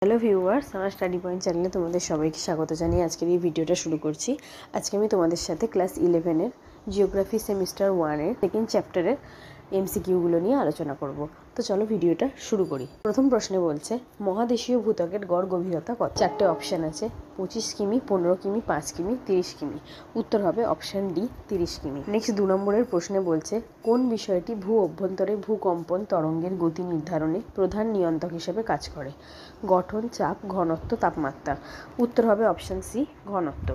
Hello viewers, আমার study point চ্যানেলে তোমাদের সবাইকে স্বাগত জানিয়ে আজকের এই ভিডিওটা শুরু করছি। আজকে আমি তোমাদের সাথে ক্লাস 11-এর জিওগ্রাফি সেমিস্টার 1-এর সেকেন্ড চ্যাপ্টারের এমসিকিউগুলো নিয়ে আলোচনা করব। তো চলো ভিডিওটা শুরু করি। প্রথম প্রশ্নে বলছে মহাদেশীয় ভূত্বকের গড় গভীরতা কত? চারটে অপশান আছে, 25 কিমি, 15 কিমি, 5 কিমি, 30 কিমি। উত্তর হবে অপশান ডি, 30 কিমি। নেক্সট 2 নম্বরের প্রশ্নে বলছে কোন বিষয়টি ভূ অভ্যন্তরে ভূকম্পন তরঙ্গের গতি নির্ধারণে প্রধান নিয়ন্ত্রক হিসেবে কাজ করে? গঠন, চাপ, ঘনত্ব, তাপমাত্রা। উত্তর হবে অপশান সি, ঘনত্ব।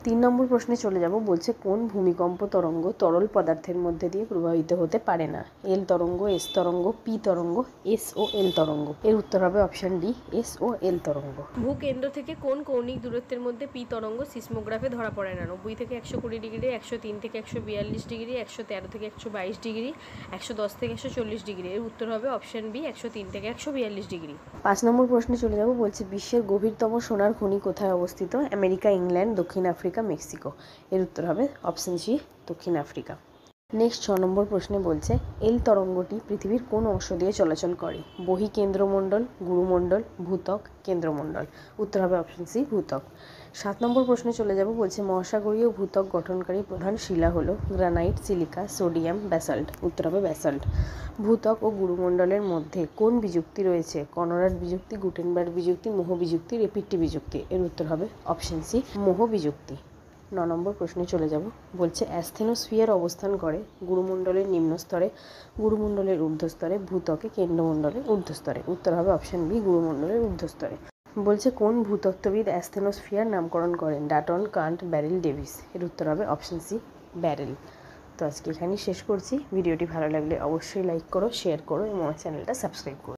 3 নম্বর প্রশ্নে চলে যাব। বলছে কোন ভূমিকম্প তরঙ্গ তরল পদার্থের মধ্যে দিয়ে প্রবাহিত হতে পারে না? এল তরঙ্গ, এস তরঙ্গ, পি তরঙ্গ, এস ও এল তরঙ্গ। এর উত্তর হবে অপশান ডি, এস ও এল তরঙ্গ। ভূকেন্দ্র থেকে কোন কৌণিক দূরত্বের মধ্যে পি তরঙ্গ সিসমোগ্রাফে ধরা পড়ে না? 90 থেকে 120 ডিগ্রি, 103 থেকে 142 ডিগ্রি, 113 থেকে 122 ডিগ্রি, 110 থেকে 140 ডিগ্রি। এর উত্তর হবে অপশান বি, 103 থেকে 142 ডিগ্রি। 5 নম্বর প্রশ্নে চলে যাব। বলছে বিশ্বের গভীরতম সোনার খনি কোথায় অবস্থিত? আমেরিকা, ইংল্যান্ড, দক্ষিণ আফ্রিকা, মেক্সিকো। এর উত্তর হবে অপশান সি, দক্ষিণ আফ্রিকা। নেক্সট 6 নম্বর প্রশ্নে বলছে এল তরঙ্গটি পৃথিবীর কোন অংশ দিয়ে চলাচল করে? বহিঃকেন্দ্রমণ্ডল, গুরুমণ্ডল, ভূত্বক, কেন্দ্রমণ্ডল। উত্তর হবে অপশান সি, ভূত্বক। 7 নম্বর প্রশ্নে চলে যাব। বলছে মহাসাগরীয় ভূত্বক গঠনকারী প্রধান শিলা হলো গ্রানাইট, সিলিকা, সোডিয়াম, ব্যাসাল্ট। উত্তর হবে ব্যাসাল্ট। ভূত্বক ও গুরুমণ্ডলের মধ্যে কোন বিযুক্তি রয়েছে? কনরাড বিযুক্তি, গুটেনবার্গ বিযুক্তি, মোহ বিযুক্তি, রেপিট্টি বিযুক্তি। এর উত্তর হবে অপশান সি, মোহ বিযুক্তি। 9 নম্বর প্রশ্নে চলে যাব। বলছে অ্যাস্থেনোস্ফিয়ার অবস্থান করে গুরুমণ্ডলের নিম্ন স্তরে, গুরুমণ্ডলের ঊর্ধ্বস্তরে, ভূত্বকে, কেন্দ্রমণ্ডলের ঊর্ধ্বস্তরে। উত্তর হবে অপশান বি, গুরুমণ্ডলের ঊর্ধ্বস্তরে। বলছে কোন ভূতত্ত্ববিদ অ্যাস্থেনোস্ফিয়ার নামকরণ করেন? Dutton, Kant, Barrell, Davis. এর উত্তর হবে অপশান সি, ব্যারেল। তো আজকে এখানেই শেষ করছি। ভিডিওটি ভালো লাগলে অবশ্যই লাইক করো, শেয়ার করো এবং আমার চ্যানেলটা সাবস্ক্রাইব করো।